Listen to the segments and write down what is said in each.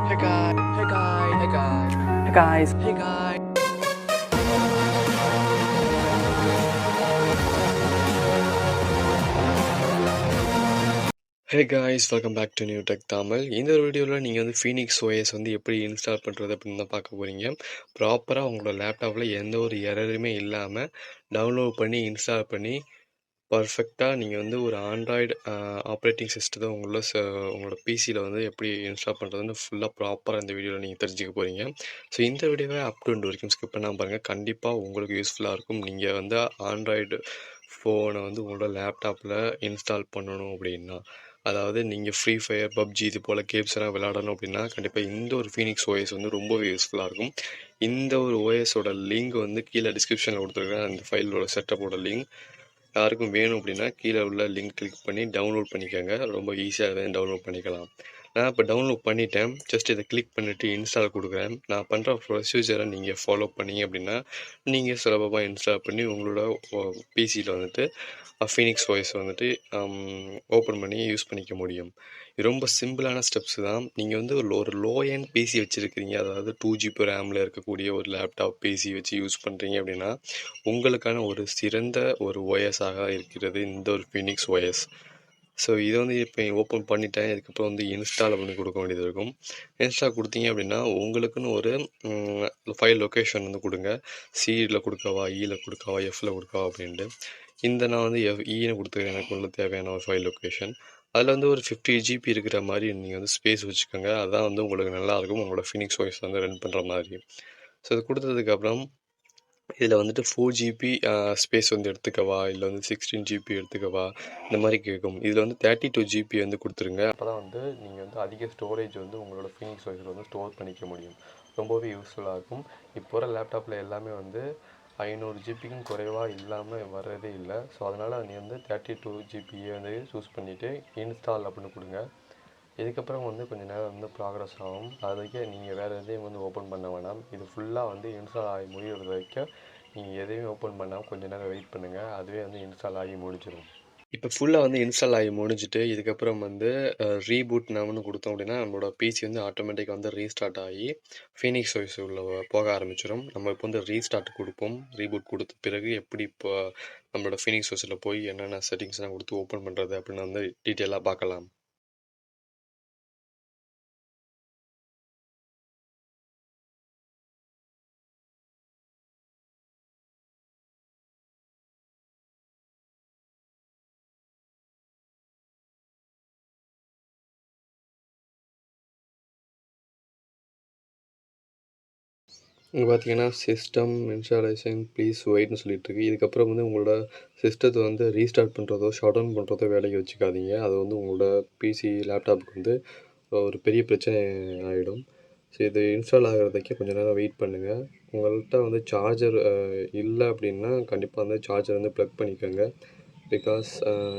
Hey guys, hey guys, hey guys, Hey guys. hey guys. Hey guys, welcome back to New Tech Tamil. இந்த ஒரு வீடியோவில் நீங்கள் வந்து Phoenix OS வந்து எப்படி இன்ஸ்டால் பண்ணுறது அப்படின்னு தான் பார்க்க போகிறீங்க. ப்ராப்பராக உங்களோட லேப்டாப்பில் எந்த ஒரு எரருமே இல்லாமல் டவுன்லோட் பண்ணி இன்ஸ்டால் பண்ணி பர்ஃபெக்டாக நீங்கள் வந்து ஒரு ஆண்ட்ராய்டு ஆப்ரேட்டிங் சிஸ்டத்தை உங்களோட பிசியில் வந்து எப்படி இன்ஸ்டால் பண்ணுறதுன்னு ஃபுல்லாக ப்ராப்பராக இந்த வீடியோவில் நீங்கள் தெரிஞ்சுக்க போகிறீங்க. ஸோ இந்த வீடியோவை அப் டு எண்ட் வரைக்கும் ஸ்கிப் பண்ணாமல் பாருங்கள். கண்டிப்பாக உங்களுக்கு யூஸ்ஃபுல்லாக இருக்கும். நீங்கள் வந்து ஆண்ட்ராய்டு ஃபோனை வந்து உங்களோட லேப்டாப்பில் இன்ஸ்டால் பண்ணணும் அப்படின்னா, அதாவது நீங்கள் ஃப்ரீ ஃபயர், பப்ஜி இது போல் கேம்ஸ் எல்லாம் விளையாடணும் அப்படின்னா கண்டிப்பாக இந்த ஒரு ஃபீனிக்ஸ் OS வந்து ரொம்பவே யூஸ்ஃபுல்லாக இருக்கும். இந்த ஒரு OSோட லிங்க் வந்து கீழே டிஸ்கிரிப்ஷனில் கொடுத்துருக்கேன். அந்த ஃபைலோட செட்டப்போட லிங்க் யாருக்கும் வேணும் அப்படின்னா கீழே உள்ள லிங்க் கிளிக் பண்ணி டவுன்லோட் பண்ணிக்கோங்க. ரொம்ப ஈஸியாக இதை டவுன்லோட் பண்ணிக்கலாம். நான் இப்போ டவுன்லோட் பண்ணிட்டேன். ஜஸ்ட் இதை கிளிக் பண்ணிவிட்டு இன்ஸ்டால் கொடுக்குறேன். நான் பண்ணுற ப்ரொசீஜரை நீங்கள் ஃபாலோ பண்ணீங்க அப்படின்னா நீங்கள் சுலபமாக இன்ஸ்டால் பண்ணி உங்களோட பிசியில் வந்துட்டு ஃபீனிக்ஸ் OS வந்துட்டு ஓப்பன் பண்ணி யூஸ் பண்ணிக்க முடியும். இது ரொம்ப சிம்பிளான ஸ்டெப்ஸ் தான். நீங்கள் வந்து ஒரு லோ எண்ட் பிசி வச்சுருக்கிறீங்க, அதாவது 2GB ரேமில் இருக்கக்கூடிய ஒரு லேப்டாப் பிசி வச்சு யூஸ் பண்ணுறீங்க அப்படின்னா உங்களுக்கான ஒரு சிறந்த ஒரு OS-ஆக இருக்கிறது இந்த ஒரு ஃபீனிக்ஸ் OS. ஸோ இதை வந்து இப்போ ஓப்பன் பண்ணிட்டேன். இதுக்கப்புறம் வந்து இன்ஸ்டால் பண்ணி கொடுக்க வேண்டியது இருக்கும். இன்ஸ்டால் கொடுத்தீங்க அப்படின்னா உங்களுக்குன்னு ஒரு ஃபைல் லொக்கேஷன் வந்து கொடுங்க. சியில் கொடுக்கவா, இயில் கொடுக்கவா, எஃப்பில் கொடுக்கவா அப்படின்ட்டு. நான் வந்து ஈன்னு கொடுத்துருக்கேன். எனக்கு உள்ள தேவையான ஒரு ஃபைல் லொக்கேஷன். அதில் வந்து ஒரு 50GB இருக்கிற மாதிரி நீங்கள் வந்து ஸ்பேஸ் வச்சுக்கோங்க. அதுதான் வந்து உங்களுக்கு நல்லாயிருக்கும் உங்களோட ஃபீனிக்ஸ் OS வந்து ரன் பண்ணுற மாதிரி. ஸோ இது கொடுத்ததுக்கப்புறம் இதில் வந்துட்டு 4GB ஸ்பேஸ் வந்து எடுத்துக்கவா, இல்லை வந்து 16GB எடுத்துக்கவா, இந்த மாதிரி கேட்கும். இதில் வந்து 32GB வந்து கொடுத்துருங்க. அப்போ தான் வந்து நீங்கள் வந்து அதிக ஸ்டோரேஜ் வந்து உங்களோட ஃபீனிக்ஸ் OSல வந்து ஸ்டோர் பண்ணிக்க முடியும். ரொம்பவே யூஸ்ஃபுல்லாக இருக்கும். இப்போ வர லேப்டாப்பில் எல்லாமே வந்து 500GBக்கும் குறைவாக இல்லாமல் வர்றதே இல்லை. ஸோ அதனால் நீ வந்து 32GB வந்து சூஸ் பண்ணிவிட்டு இன்ஸ்டால் அப்படின்னு கொடுங்க. இதுக்கப்புறம் வந்து கொஞ்சம் நேரம் வந்து ப்ராக்ரஸ் ஆகும். அதுக்கு நீங்கள் வேறு எதையும் வந்து ஓப்பன் பண்ண வேணாம். இது ஃபுல்லாக வந்து இன்ஸ்டால் ஆகி முடிகிறது வரைக்கும் நீங்கள் எதையும் ஓப்பன் பண்ணாமல் கொஞ்சம் நேரம் வெயிட் பண்ணுங்கள். அதுவே வந்து இன்ஸ்டால் ஆகி முடிச்சிடும். இப்போ ஃபுல்லாக வந்து இன்ஸ்டால் ஆகி முடிஞ்சுட்டு இதுக்கப்புறம் வந்து ரீபூட் நாம்னு கொடுத்தோம் அப்படின்னா நம்மளோட பிசி வந்து ஆட்டோமேட்டிக்காக வந்து ரீஸ்டார்ட் ஆகி ஃபீனிக்ஸ் OS உள்ள போக ஆரம்பிச்சிடும். நம்ம இப்போ வந்து ரீஸ்டார்ட் கொடுப்போம். ரீபூட் கொடுத்த பிறகு எப்படி இப்போ நம்மளோட ஃபீனிக்ஸ் OSல போய் என்னென்ன செட்டிங்ஸ்லாம் கொடுத்து ஓப்பன் பண்ணுறது அப்படின்னு வந்து டீட்டெயிலாக பார்க்கலாம். இங்கே பார்த்தீங்கன்னா சிஸ்டம் இன்ஸ்டாலேஷன் ப்ளீஸ் வெயிட்னு சொல்லிட்டுருக்கு. இதுக்கப்புறம் வந்து உங்களோட சிஸ்டத்தை வந்து ரீஸ்டார்ட் பண்ணுறதோ ஷட் டவுன் பண்ணுறதோ வேலைக்கு வச்சுக்காதீங்க. அது வந்து உங்களோட பிசி லேப்டாப்புக்கு வந்து ஒரு பெரிய பிரச்சனை ஆகிடும். ஸோ இது இன்ஸ்டால் ஆகிறதுக்கே கொஞ்சம் நேரம் வெயிட் பண்ணுங்கள். உங்கள்கிட்ட வந்து சார்ஜர் இல்லை அப்படின்னா கண்டிப்பாக வந்து சார்ஜர் வந்து ப்ளக் பண்ணிக்கோங்க. பிகாஸ்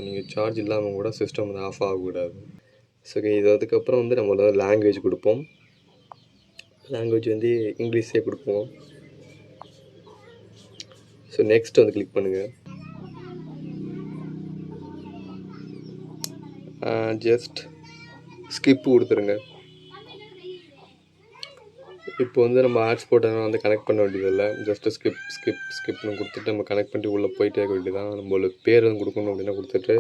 நீங்கள் சார்ஜ் இல்லாமல் கூட சிஸ்டம் வந்து ஆஃப் ஆகக்கூடாது. ஸோ இது அதுக்கப்புறம் வந்து நம்மளோட லாங்குவேஜ் கொடுப்போம். லாங்குவேஜ் வந்து இங்கிலீஷே கொடுப்போம். ஸோ நெக்ஸ்ட் வந்து கிளிக் பண்ணுங்கள். ஜஸ்ட் ஸ்கிப் கொடுத்துருங்க. இப்போ வந்து நம்ம ஹாட்ஸ்பாட்டை வந்து கனெக்ட் பண்ண வேண்டியதில்லை. ஜஸ்ட்டு ஸ்கிப்னு கொடுத்துட்டு நம்ம கனெக்ட் பண்ணிட்டு உள்ளே போயிட்டே இருக்க வேண்டியதான். நம்மளுக்கு பேர் வந்து கொடுக்கணும் அப்படின்னா கொடுத்துட்டு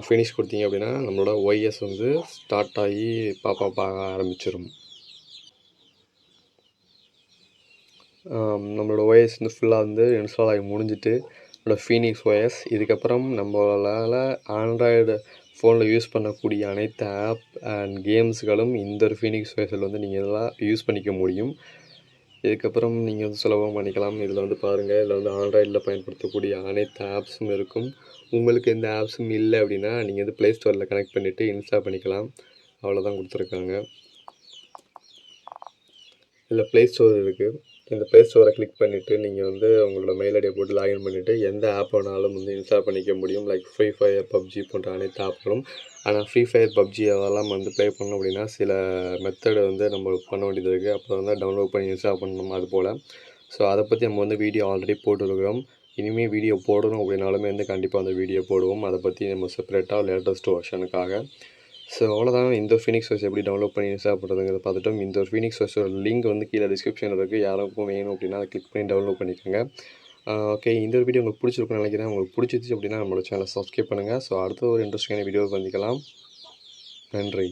ஃபினிஷ் கொடுத்தீங்க அப்படின்னா நம்மளோட OS வந்து ஸ்டார்ட் ஆகி பார்க்க ஆரம்பிச்சிடும். நம்மளோட OS வந்து ஃபுல்லாக வந்து இன்ஸ்டால் ஆகி முடிஞ்சிட்டு நம்மளோட ஃபீனிக்ஸ் OS. இதுக்கப்புறம் நம்மளால் ஆண்ட்ராய்டு ஃபோனில் யூஸ் பண்ணக்கூடிய அனைத்து ஆப் அண்ட் கேம்ஸ்களும் இந்த ஒரு ஃபீனிக்ஸ் OSல் வந்து நீங்கள் எல்லாம் யூஸ் பண்ணிக்க முடியும். இதுக்கப்புறம் நீங்கள் வந்து சுலபமாக பண்ணிக்கலாம். இதில் வந்து பாருங்கள், இதில் வந்து ஆண்ட்ராய்டில் பயன்படுத்தக்கூடிய அனைத்து ஆப்ஸும் இருக்கும். உங்களுக்கு எந்த ஆப்ஸும் இல்லை அப்படின்னா நீங்கள் வந்து ப்ளே ஸ்டோரில் கனெக்ட் பண்ணிவிட்டு இன்ஸ்டால் பண்ணிக்கலாம். அவ்வளோதான் கொடுத்துருக்காங்க. இதில் ப்ளே ஸ்டோர் இருக்குது. இந்த ப்ளே ஸ்டோரை கிளிக் பண்ணிவிட்டு நீங்கள் வந்து உங்களோட மெயில் ஐடியை போட்டு லாகின் பண்ணிவிட்டு எந்த ஆப் வேணாலும் வந்து இன்ஸ்டால் பண்ணிக்க முடியும். லைக் ஃப்ரீ ஃபயர், பப்ஜி போன்ற அனைத்து ஆப்களும். ஆனால் ஃப்ரீ ஃபயர், பப்ஜி அதெல்லாம் வந்து ப்ளே பண்ணோம் அப்படின்னா சில மெத்தடு வந்து நம்ம பண்ண வேண்டியது இருக்குது. அப்புறம் வந்து டவுன்லோட் பண்ணி இன்ஸ்டால் பண்ணணும் அது போல். ஸோ அதை பற்றி நம்ம வந்து வீடியோ ஆல்ரெடி போட்டுருக்கிறோம். இனிமேல் வீடியோ போடணும் அப்படின்னாலுமே வந்து கண்டிப்பாக அந்த வீடியோ போடுவோம். அதை பற்றி நம்ம செப்பரேட்டாக லேட்டஸ்ட் வெர்ஷனுக்காக. ஸோ அவ்வளோதான். இந்த ஃபீனிக்ஸ் OS எப்படி டவுன்லோட் பண்ணி இன்ஸ்டால் பண்ணுறதுங்கிறத பார்த்துட்டோம். இந்த ஒரு ஃபீனிக்ஸ் OSோட லிங்க் வந்து கீழே டிஸ்கிரிப்ஷனில் இருக்குது. யாருக்கும் வேணும் அப்படின்னா அதை கிளிக் பண்ணி டவுன்லோட் பண்ணிக்கோங்க. ஓகே, இந்த ஒரு வீடியோ உங்களுக்கு பிடிச்சிருக்குன்னு நினைக்கிறேன். உங்களுக்கு பிடிச்சிருச்சு அப்படின்னா நம்மளோட சேனலை சப்ஸ்கிரைப் பண்ணுங்கள். ஸோ அடுத்த ஒரு இன்ட்ரெஸ்டிங்கான வீடியோ சந்திக்கலாம். நன்றி.